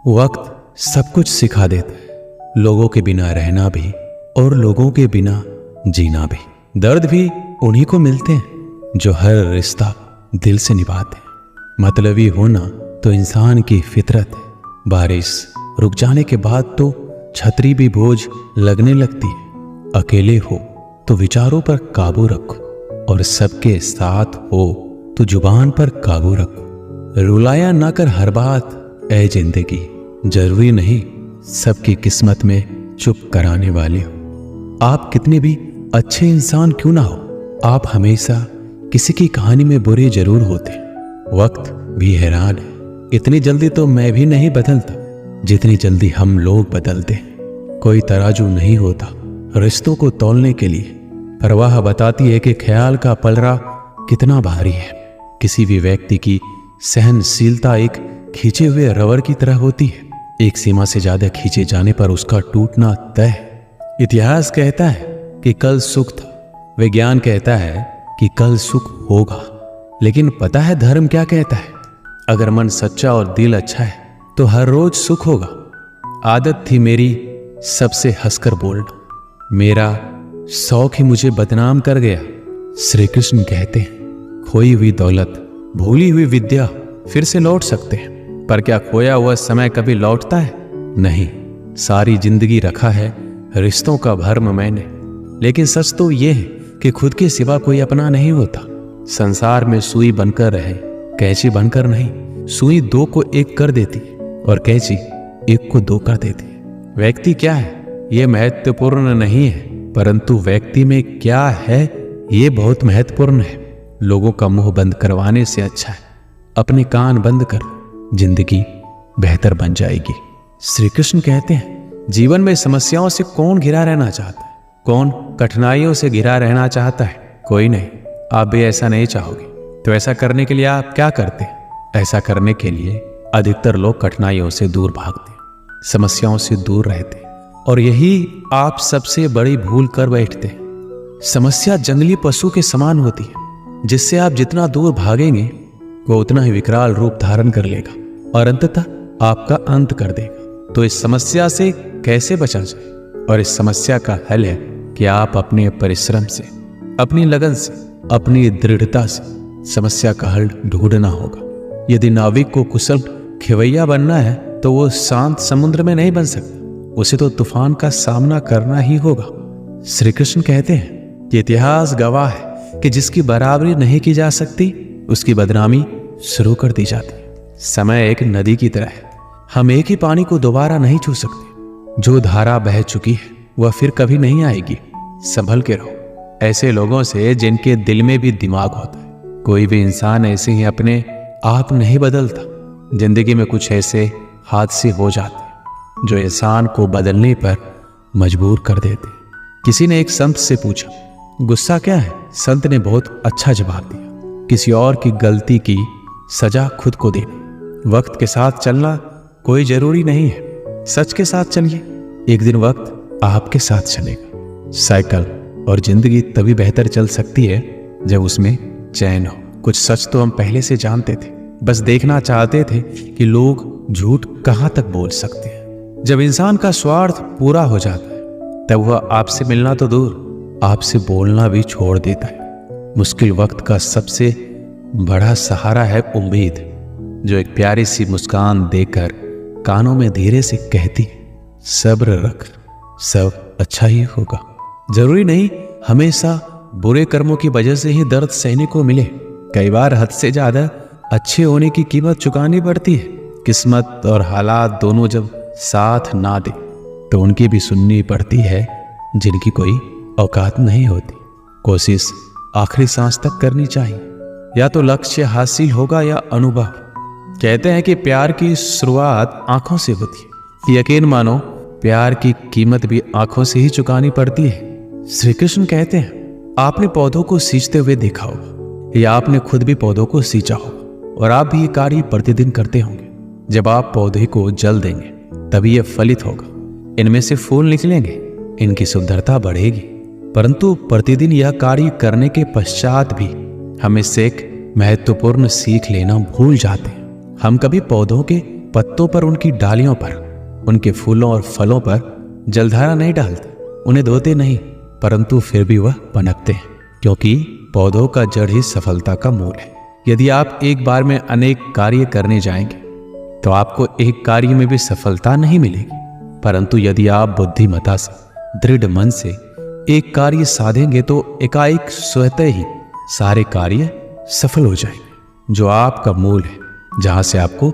वक्त सब कुछ सिखा देता है, लोगों के बिना रहना भी और लोगों के बिना जीना भी। दर्द भी उन्हीं को मिलते हैं जो हर रिश्ता दिल से निभाते हैं। मतलबी होना तो इंसान की फितरत है। बारिश रुक जाने के बाद तो छतरी भी बोझ लगने लगती है। अकेले हो तो विचारों पर काबू रखो, और सबके साथ हो तो जुबान पर काबू रखो। रुलाया ना कर हर बात ऐ जिंदगी, जरूरी नहीं सबकी किस्मत में चुप कराने वाले हो। आप कितने भी अच्छे इंसान क्यों ना हो, आप हमेशा किसी की कहानी में बुरे जरूर होते हैं। वक्त भी हैरान है, इतनी जल्दी तो मैं भी नहीं बदलता जितनी जल्दी हम लोग बदलते हैं। कोई तराजू नहीं होता रिश्तों को तौलने के लिए, परवाह बताती है कि ख्याल का पलड़ा कितना भारी है। किसी भी व्यक्ति की सहनशीलता एक खींचे हुए रबर की तरह होती है। एक सीमा से ज्यादा खींचे जाने पर उसका टूटना तय है। इतिहास कहता है कि कल सुख था, विज्ञान कहता है कि कल सुख होगा, लेकिन पता है धर्म क्या कहता है? अगर मन सच्चा और दिल अच्छा है तो हर रोज सुख होगा। आदत थी मेरी सबसे हंसकर बोलना, मेरा शौक ही मुझे बदनाम कर गया। श्री कृष्ण कहते हैं खोई हुई दौलत, भूली हुई विद्या फिर से लौट सकते हैं, पर क्या खोया हुआ समय कभी लौटता है? नहीं। सारी जिंदगी रखा है रिश्तों का भरम मैंने, लेकिन सच तो यह है कि खुद के सिवा कोई अपना नहीं होता। संसार में सुई बनकर रहे, कैंची बनकर नहीं। सुई दो को एक कर देती है और कैंची एक को दो कर देती है। व्यक्ति क्या है यह महत्वपूर्ण नहीं है, परंतु व्यक्ति में क्या है यह बहुत महत्वपूर्ण है। लोगों का मुंह बंद करवाने से अच्छा है अपने कान बंद कर, जिंदगी बेहतर बन जाएगी। श्री कृष्ण कहते हैं जीवन में समस्याओं से कौन घिरा रहना चाहता है? कौन कठिनाइयों से घिरा रहना चाहता है? कोई नहीं। आप भी ऐसा नहीं चाहोगे, तो ऐसा करने के लिए आप क्या करते हैं? ऐसा करने के लिए अधिकतर लोग कठिनाइयों से दूर भागते, समस्याओं से दूर रहते, और यही आप सबसे बड़ी भूल कर बैठते हैं। समस्या जंगली पशु के समान होती है, जिससे आप जितना दूर भागेंगे वो उतना ही विकराल रूप धारण कर लेगा और अंततः आपका अंत कर देगा। तो इस समस्या से कैसे बचा जाए? और इस समस्या का हल है कि आप अपने परिश्रम से, अपनी लगन से, अपनी दृढ़ता से समस्या का हल ढूंढना होगा। यदि नाविक को कुशल खेवैया बनना है तो वो शांत समुद्र में नहीं बन सकता, उसे तो तूफान का सामना करना ही होगा। श्री कृष्ण कहते हैं कि इतिहास गवाह है कि जिसकी बराबरी नहीं की जा सकती उसकी बदनामी शुरू कर दी जाती है। समय एक नदी की तरह है, हम एक ही पानी को दोबारा नहीं छू सकते। जो धारा बह चुकी है वह फिर कभी नहीं आएगी। संभल के रहो ऐसे लोगों से जिनके दिल में भी दिमाग होता है। कोई भी इंसान ऐसे ही अपने आप नहीं बदलता। जिंदगी में कुछ ऐसे हादसे हो जाते हैं जो इंसान को बदलने पर मजबूर कर देते। किसी ने एक संत से पूछा गुस्सा क्या है? संत ने बहुत अच्छा जवाब दिया, किसी और की गलती की सजा खुद को देना। वक्त के साथ चलना कोई जरूरी नहीं है, सच के साथ चलिए, एक दिन वक्त आपके साथ चलेगा। साइकिल और जिंदगी तभी बेहतर चल सकती है जब उसमें चैन हो। कुछ सच तो हम पहले से जानते थे, बस देखना चाहते थे कि लोग झूठ कहां तक बोल सकते हैं। जब इंसान का स्वार्थ पूरा हो जाता है तब वह आपसे मिलना तो दूर, आपसे बोलना भी छोड़ देता है। मुश्किल वक्त का सबसे बड़ा सहारा है उम्मीद, जो एक प्यारी सी मुस्कान देकर कानों में धीरे से कहती सब्र रख, सब अच्छा ही होगा। जरूरी नहीं हमेशा बुरे कर्मों की वजह से ही दर्द सहने को मिले। कई बार हद से ज्यादा अच्छे होने की कीमत चुकानी पड़ती है। किस्मत और हालात दोनों जब साथ ना दे तो उनकी भी सुननी पड़ती है जिनकी कोई औकात नहीं होती। कोशिश आखिरी सांस तक करनी चाहिए, या तो लक्ष्य हासिल होगा या अनुभव। कहते हैं कि प्यार की शुरुआत आंखों से होती है। यकीन मानो प्यार की कीमत भी आंखों से ही चुकानी पड़ती है। श्री कृष्ण कहते हैं आपने पौधों को सींचते हुए देखा होगा, या आपने खुद भी पौधों को सींचा होगा, और आप भी ये कार्य प्रतिदिन करते होंगे। जब आप पौधे को जल देंगे तभी यह फलित होगा, इनमें से फूल निकलेंगे, इनकी सुंदरता बढ़ेगी। परंतु प्रतिदिन यह कार्य करने के पश्चात भी हम इससे एक महत्वपूर्ण सीख लेना भूल जाते हैं। हम कभी पौधों के पत्तों पर, उनकी डालियों पर, उनके फूलों और फलों पर जलधारा नहीं डालते, उन्हें धोते नहीं, परंतु फिर भी वह पनपते हैं, क्योंकि पौधों का जड़ ही सफलता का मूल है। यदि आप एक बार में अनेक कार्य करने जाएंगे तो आपको एक कार्य में भी सफलता नहीं मिलेगी, परंतु यदि आप बुद्धिमता से, दृढ़ मन से एक कार्य साधेंगे तो एकाएक स्वतः ही सारे कार्य सफल हो जाएंगे, जो आपका मूल है, जहां से आपको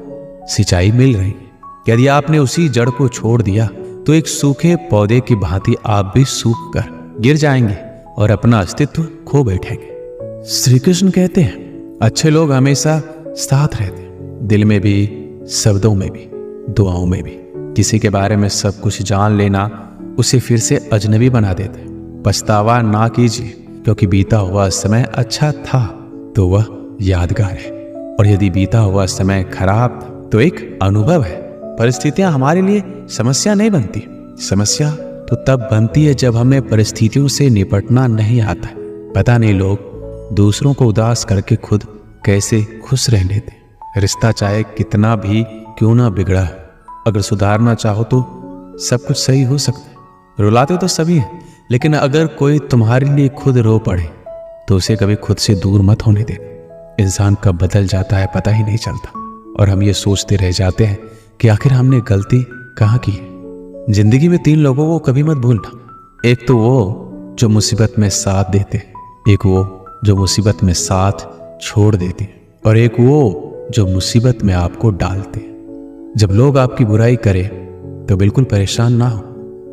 सिंचाई मिल रही है। यदि आपने उसी जड़ को छोड़ दिया तो एक सूखे पौधे की भांति आप भी सूख कर गिर जाएंगे और अपना अस्तित्व खो बैठेंगे। श्री कृष्ण कहते हैं, अच्छे लोग हमेशा साथ रहते हैं, दिल में भी, शब्दों में भी, दुआओं में भी। किसी के बारे में सब कुछ जान लेना उसे फिर से अजनबी बना देते हैं। पछतावा ना कीजिए, क्योंकि बीता हुआ समय अच्छा था तो वह यादगार है, और यदि बीता हुआ समय खराब था तो एक अनुभव है। परिस्थितियां हमारे लिए समस्या नहीं बनती, समस्या तो तब बनती है जब हमें परिस्थितियों से निपटना नहीं आता है। पता नहीं लोग दूसरों को उदास करके खुद कैसे खुश रह लेते। रिश्ता चाहे कितना भी क्यों ना बिगड़ा है, अगर सुधारना चाहो तो सब कुछ सही हो सकता है। रुलाते तो सभी हैं, लेकिन अगर कोई तुम्हारे लिए खुद रो पड़े तो उसे कभी खुद से दूर मत होने दे। इंसान कब बदल जाता है पता ही नहीं चलता, और हम ये सोचते रह जाते हैं कि आखिर हमने गलती कहाँ की है। जिंदगी में 3 लोगों को कभी मत भूलना। एक तो वो जो मुसीबत में साथ देते, एक वो जो मुसीबत में साथ छोड़ देते, और एक वो जो मुसीबत में आपको डालते। जब लोग आपकी बुराई करें तो बिल्कुल परेशान ना हो,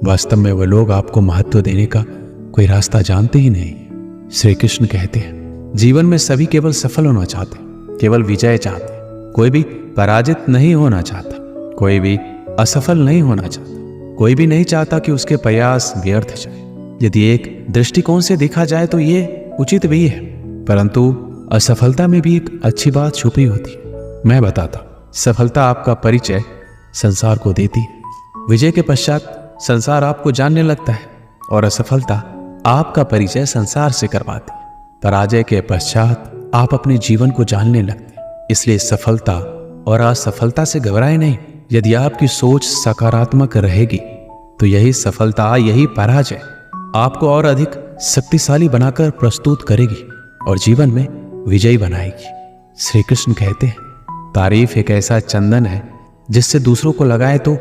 वास्तव में वो लोग आपको महत्व देने का कोई रास्ता जानते ही नहीं। श्री कृष्ण कहते हैं, जीवन में सभी केवल सफल होना चाहते, केवल विजय चाहते, कोई भी पराजित नहीं होना चाहता, कोई भी असफल नहीं होना चाहता, कोई भी नहीं चाहता कि उसके प्रयास व्यर्थ जाए। यदि एक दृष्टिकोण से देखा जाए तो ये उचित भी है, परंतु असफलता में भी एक अच्छी बात छुपी होती है। मैं बताता, सफलता आपका परिचय संसार को देती है, विजय के पश्चात संसार आपको जानने लगता है, और असफलता आपका परिचय संसार से करवाती है। पराजय के पश्चात आप अपने जीवन को जानने लगते हैं। इसलिए सफलता और असफलता से घबराए नहीं। यदि आपकी सोच सकारात्मक रहेगी तो यही सफलता, यही पराजय आपको और अधिक शक्तिशाली बनाकर प्रस्तुत करेगी और जीवन में विजयी बनाएगी। श्री कृष्ण कहते हैं, तारीफ एक ऐसा चंदन है जिससे दूसरों को लगाए तो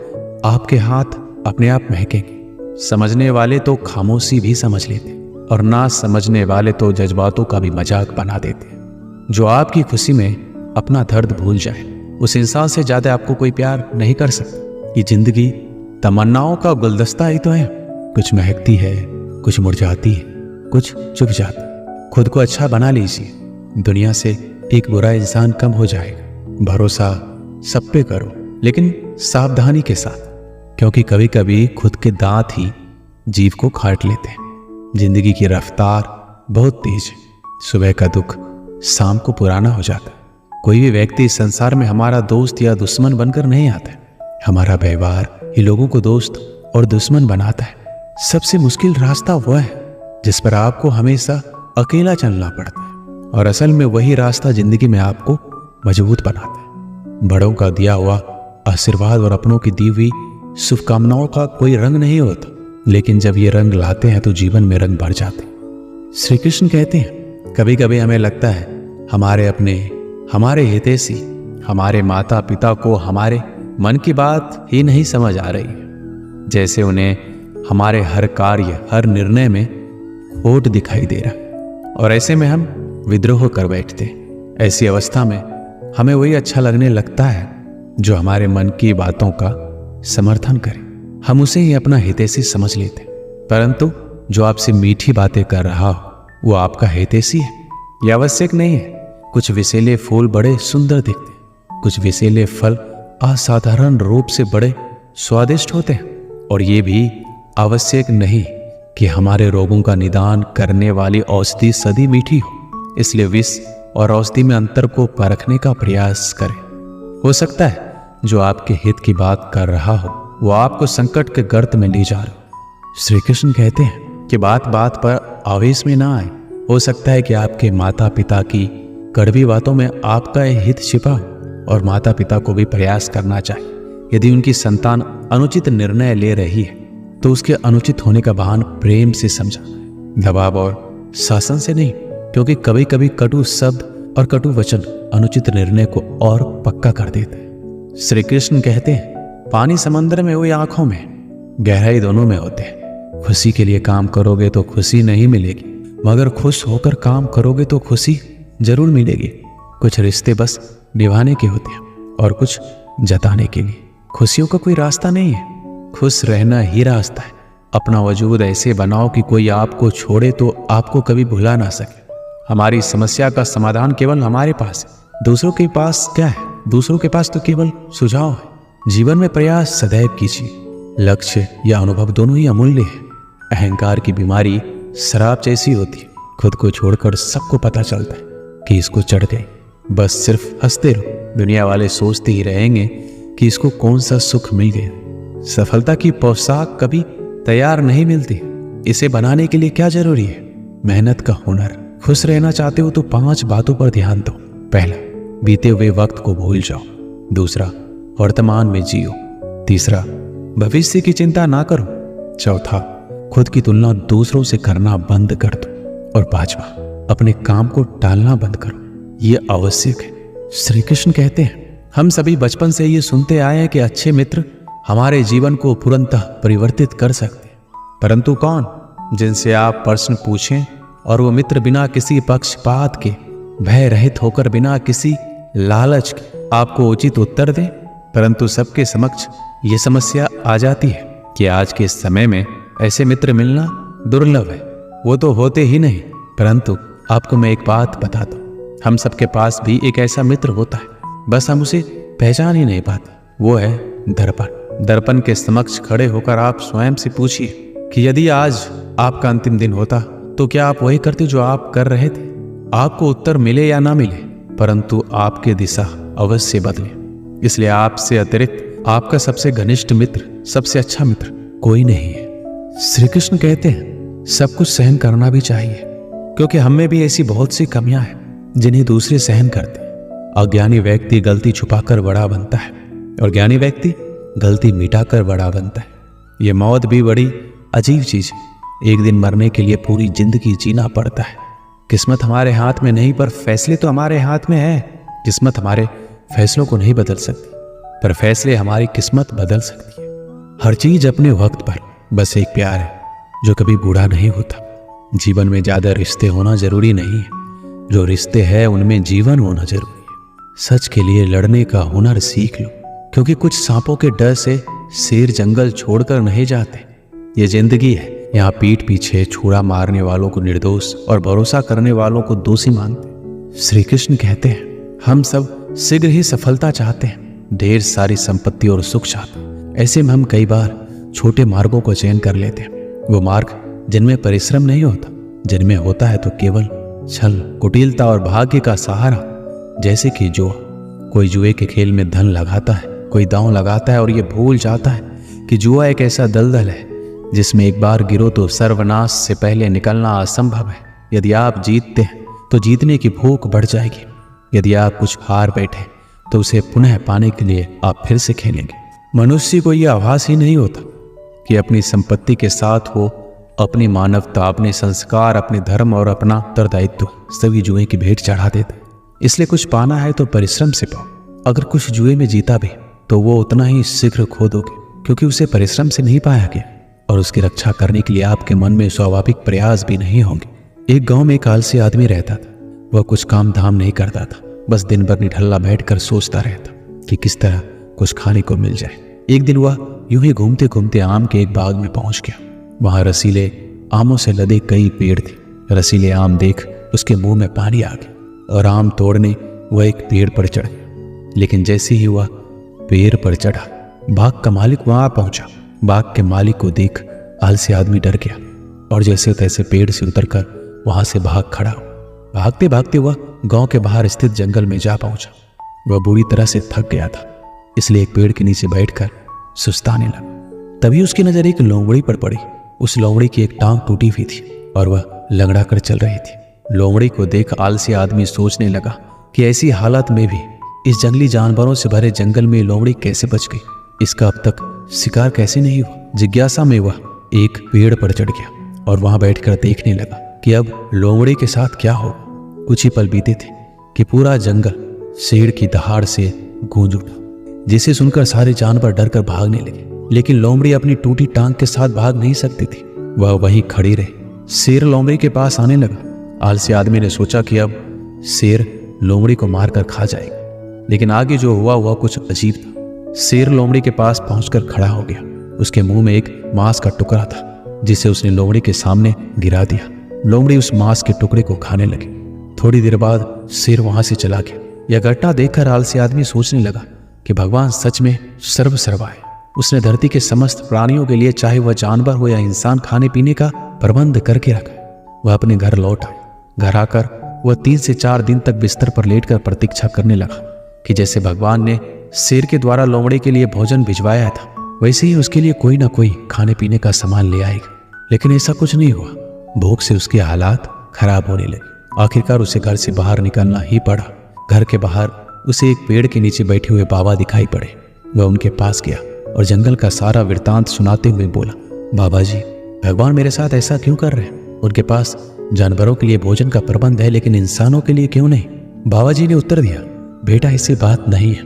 आपके हाथ अपने आप महकेंगे। समझने वाले तो खामोशी भी समझ लेते, और ना समझने वाले तो जज्बातों का भी मजाक बना देते। जो आपकी खुशी में अपना दर्द भूल जाए, उस इंसान से ज्यादा आपको कोई प्यार नहीं कर सकता। ये जिंदगी तमन्नाओं का गुलदस्ता ही तो है, कुछ महकती है, कुछ मुरझाती है, कुछ चुप जाती। खुद को अच्छा बना लीजिए, दुनिया से एक बुरा इंसान कम हो जाएगा। भरोसा सब पे करो, लेकिन सावधानी के साथ, क्योंकि कभी कभी खुद के दांत ही जीव को काट लेते हैं। जिंदगी की रफ्तार बहुत तेज है, सुबह का दुख शाम को पुराना हो जाता है। कोई भी व्यक्ति इस संसार में हमारा दोस्त या दुश्मन बनकर नहीं आता है। हमारा व्यवहार ही लोगों को दोस्त और दुश्मन बनाता है। सबसे मुश्किल रास्ता वह है जिस पर आपको हमेशा अकेला चलना पड़ता है, और असल में वही रास्ता जिंदगी में आपको मजबूत बनाता है। बड़ों का दिया हुआ आशीर्वाद और अपनों की दी हुई शुभकामनाओं का कोई रंग नहीं होता, लेकिन जब ये रंग लाते हैं तो जीवन में रंग भर जाते हैं। श्री कृष्ण कहते हैं, कभी कभी हमें लगता है हमारे अपने, हमारे हितैषी, हमारे माता पिता को हमारे मन की बात ही नहीं समझ आ रही है, जैसे उन्हें हमारे हर कार्य, हर निर्णय में खोट दिखाई दे रहा, और ऐसे में हम विद्रोह कर बैठते। ऐसी अवस्था में हमें वही अच्छा लगने लगता है जो हमारे मन की बातों का समर्थन करे। हम उसे ही अपना हितैषी समझ लेते, परंतु जो आपसे मीठी बातें कर रहा हो वो आपका हितैषी है। यह आवश्यक नहीं है। कुछ विषैले फूल बड़े सुंदर दिखते, कुछ विषैले फल असाधारण रूप से बड़े स्वादिष्ट होते हैं, और ये भी आवश्यक नहीं कि हमारे रोगों का निदान करने वाली औषधि सदी मीठी हो। इसलिए विष और औषधि में अंतर को परखने का प्रयास करें। हो सकता है जो आपके हित की बात कर रहा हो वो आपको संकट के गर्त में ले जा रहा हो। श्री कृष्ण कहते हैं कि बात बात पर आवेश में ना आए। हो सकता है कि आपके माता पिता की कड़वी बातों में आपका हित छिपा हो, और माता पिता को भी प्रयास करना चाहिए। यदि उनकी संतान अनुचित निर्णय ले रही है तो उसके अनुचित होने का बहाना प्रेम से समझाना है, दबाव और शासन से नहीं, क्योंकि कभी कभी कटु शब्द और कटु वचन अनुचित निर्णय को और पक्का कर देते हैं। श्री कृष्ण कहते हैं, पानी समंदर में हुई आंखों में गहराई दोनों में होते हैं। खुशी के लिए काम करोगे तो खुशी नहीं मिलेगी, मगर खुश होकर काम करोगे तो खुशी जरूर मिलेगी। कुछ रिश्ते बस निभाने के होते हैं और कुछ जताने के लिए। खुशियों का कोई रास्ता नहीं है, खुश रहना ही रास्ता है। अपना वजूद ऐसे बनाओ कि कोई आपको छोड़े तो आपको कभी भुला ना सके। हमारी समस्या का समाधान केवल हमारे पास है, दूसरों के पास क्या है? दूसरों के पास तो केवल सुझाव है। जीवन में प्रयास सदैव कीजिए। लक्ष्य या अनुभव दोनों ही अमूल्य है। अहंकार की बीमारी शराब जैसी होती है, खुद को छोड़कर सबको पता चलता है कि इसको चढ़ गई, बस सिर्फ हंसते रहो। दुनिया वाले सोचते ही रहेंगे कि इसको कौन सा सुख मिल गया। सफलता की पोशाक कभी तैयार नहीं मिलती, इसे बनाने के लिए क्या जरूरी है? मेहनत का हुनर। खुश रहना चाहते हो तो 5 बातों पर ध्यान दो। पहला, बीते हुए वक्त को भूल जाओ। दूसरा, वर्तमान में जियो। तीसरा, भविष्य की चिंता ना करो। चौथा, खुद की तुलना दूसरों से करना बंद कर दो। और पांचवा, अपने काम को टालना बंद करो। ये आवश्यक है। श्री कृष्ण कहते हैं, हम सभी बचपन से ये सुनते आए हैं कि अच्छे मित्र हमारे जीवन को पूर्णतः परिवर्तित कर सकते हैं। परंतु कौन? जिनसे आप प्रश्न पूछें और वो मित्र बिना किसी पक्षपात के, भय रहित होकर, बिना किसी लालच के आपको उचित उत्तर दें। परंतु सबके समक्ष ये समस्या आ जाती है कि आज के समय में ऐसे मित्र मिलना दुर्लभ है। वो तो होते ही नहीं। परंतु आपको मैं एक बात बता दूं, हम सबके पास भी एक ऐसा मित्र होता है, बस हम उसे पहचान ही नहीं पाते। वो है दर्पण। दर्पण के समक्ष खड़े होकर आप स्वयं से पूछिए कि यदि आज आपका अंतिम दिन होता तो क्या आप वही करते जो आप कर रहे थे? आपको उत्तर मिले या ना मिले, परंतु आपकी दिशा अवश्य बदले। इसलिए आपसे अतिरिक्त आपका सबसे घनिष्ठ मित्र, सबसे अच्छा मित्र कोई नहीं है। श्री कृष्ण कहते हैं, सब कुछ सहन करना भी चाहिए, क्योंकि हम में भी ऐसी बहुत सी कमियां हैं जिन्हें दूसरे सहन करते हैं। अज्ञानी व्यक्ति गलती छुपाकर बड़ा बनता है और ज्ञानी व्यक्ति गलती मिटाकर बड़ा बनता है। ये मौत भी बड़ी अजीब चीज है। एक दिन मरने के लिए पूरी जिंदगी जीना पड़ता है। किस्मत हमारे हाथ में नहीं, पर फैसले तो हमारे हाथ में है। किस्मत हमारे फैसलों को नहीं बदल सकती, पर फैसले हमारी किस्मत बदल सकती है। हर चीज अपने वक्त पर। बस एक प्यार है जो कभी बूढ़ा नहीं होता। जीवन में ज्यादा रिश्ते होना जरूरी नहीं है, जो रिश्ते हैं उनमें जीवन होना जरूरी है। सच के लिए लड़ने का हुनर सीख लो, क्योंकि कुछ सांपों के डर से शेर जंगल छोड़कर नहीं जाते। ये जिंदगी है, यहाँ पीठ पीछे छुरा मारने वालों को निर्दोष और भरोसा करने वालों को दोषी मानते। श्री कृष्ण कहते हैं, हम सब शीघ्र ही सफलता चाहते हैं, ढेर सारी संपत्ति और सुख चाहते हैं। ऐसे में हम कई बार छोटे मार्गों को चयन कर लेते हैं, वो मार्ग जिनमें परिश्रम नहीं होता, जिनमें होता है तो केवल छल, कुटिलता और भाग्य का सहारा। जैसे कि जुआ। कोई जुए के खेल में धन लगाता है, कोई दांव लगाता है और ये भूल जाता है कि जुआ एक ऐसा दलदल है जिसमें एक बार गिरो तो सर्वनाश से पहले निकलना असंभव है। यदि आप जीतते हैं तो जीतने की भूख बढ़ जाएगी। यदि आप कुछ हार बैठे तो उसे पुनः पाने के लिए आप फिर से खेलेंगे। मनुष्य को यह आभास ही नहीं होता कि अपनी संपत्ति के साथ वो अपनी मानवता, अपने संस्कार, अपने धर्म और अपना उत्तरदायित्व सभी जुए की भेंट चढ़ा देते। इसलिए कुछ पाना है तो परिश्रम से पाओ। अगर कुछ जुए में जीता भी तो वो उतना ही शीघ्र खो दोगे, क्योंकि उसे परिश्रम से नहीं पाया गया और उसकी रक्षा करने के लिए आपके मन में स्वाभाविक प्रयास भी नहीं होंगे। एक गांव में एक आलसी आदमी रहता था। वह कुछ काम धाम नहीं करता था, बस दिन भर निठल्ला बैठकर सोचता रहता कि किस तरह कुछ खाने को मिल जाए। एक दिन वह यूं ही घूमते घूमते आम के एक बाग में पहुंच गया। वहां रसीले आमों से लदे कई पेड़ थे। रसीले आम देख उसके मुंह में पानी आ गया और आम तोड़ने वह एक पेड़ पर चढ़ गया। लेकिन जैसे ही वह पेड़ पर चढ़ा, बाग का मालिक वहां पहुंचा। बाग के मालिक को देख आलसी आदमी डर गया और जैसे तैसे पेड़ से उतरकर वहां से भाग खड़ा। भागते भागते वह गांव के बाहर स्थित जंगल में जा पहुंचा। वह बुरी तरह से थक गया था, इसलिए एक पेड़ के नीचे बैठकर सुस्ताने लगा। तभी उसकी नजर एक लोमड़ी पर पड़ी। उस लोमड़ी की एक टांग टूटी हुई थी और वह लंगड़ा कर चल रही थी। लोमड़ी को देख आलसी आदमी सोचने लगा कि ऐसी हालत में भी इस जंगली जानवरों से भरे जंगल में लोमड़ी कैसे बच गई, इसका अब तक शिकार कैसे नहीं हुआ। जिज्ञासा में वह एक पेड़ पर चढ़ गया और वहां बैठकर देखने लगा कि अब लोमड़ी के साथ क्या होगा। कुछ ही पल बीते थे कि पूरा जंगल शेर की दहाड़ से गूंज उठा, जिसे सुनकर सारे जानवर डरकर भागने लगे। लेकिन लोमड़ी अपनी टूटी टांग के साथ भाग नहीं सकती थी, वह वहीं खड़ी रही। शेर लोमड़ी के पास आने लगा। आलसी आदमी ने सोचा कि अब शेर लोमड़ी को मारकर खा जाएगा, लेकिन आगे जो हुआ वह कुछ अजीब था। शेर लोमड़ी के पास पहुंचकर खड़ा हो गया। उसके मुंह में एक मांस का टुकड़ा था, जिसे उसने लोमड़ी के सामने गिरा दिया। लोमड़ी उस मांस के टुकड़े को खाने लगी। थोड़ी देर बाद शेर वहां से चला गया। यह घटना देखकर आलसी आदमी सोचने लगा कि भगवान सच में सर्वसर्वा है। उसने धरती के समस्त प्राणियों के लिए, चाहे वह जानवर हो या इंसान, खाने पीने का प्रबंध करके रखा। वह अपने घर लौट आया। घर आकर वह 3 से 4 दिन तक बिस्तर पर लेटकर प्रतीक्षा करने लगा कि जैसे भगवान ने शेर के द्वारा लोमड़ी के लिए भोजन भिजवाया था, वैसे ही उसके लिए कोई ना कोई खाने पीने का सामान ले आएगा। लेकिन ऐसा कुछ नहीं हुआ। भूख से उसके हालात खराब होने लगे। आखिरकार उसे घर से बाहर निकलना ही पड़ा। घर के बाहर उसे एक पेड़ के नीचे बैठे हुए बाबा दिखाई पड़े। वह उनके पास गया और जंगल का सारा वृत्तांत सुनाते हुए बोला, बाबा जी, भगवान मेरे साथ ऐसा क्यों कर रहे हैं? उनके पास जानवरों के लिए भोजन का प्रबंध है, लेकिन इंसानों के लिए क्यों नहीं? बाबा जी ने उत्तर दिया, बेटा, इससे बात नहीं है।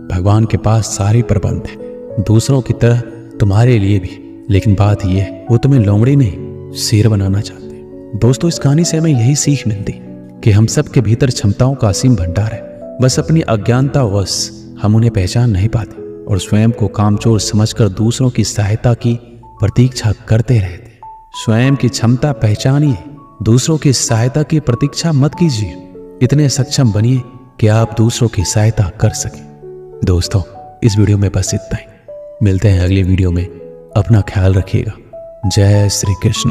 भगवान के पास सारे प्रबंध है, दूसरों की तरह तुम्हारे लिए भी। लेकिन बात यह है, वो तुम्हें लोमड़ी नहीं, शेर बनाना चाहते हैं। दोस्तों, इस कहानी से हमें यही सीख मिलती कि हम सब के भीतर क्षमताओं का असीम भंडार है। बस अपनी अज्ञानतावश हम उन्हें पहचान नहीं पाते और स्वयं को कामचोर समझकर दूसरों की सहायता की प्रतीक्षा करते रहते। स्वयं की क्षमता पहचानिए, दूसरों की सहायता की प्रतीक्षा मत कीजिए। इतने सक्षम बनिए कि आप दूसरों की सहायता कर सकें। दोस्तों, इस वीडियो में बस इतना ही। मिलते हैं अगले वीडियो में। अपना ख्याल रखिएगा। जय श्री कृष्ण।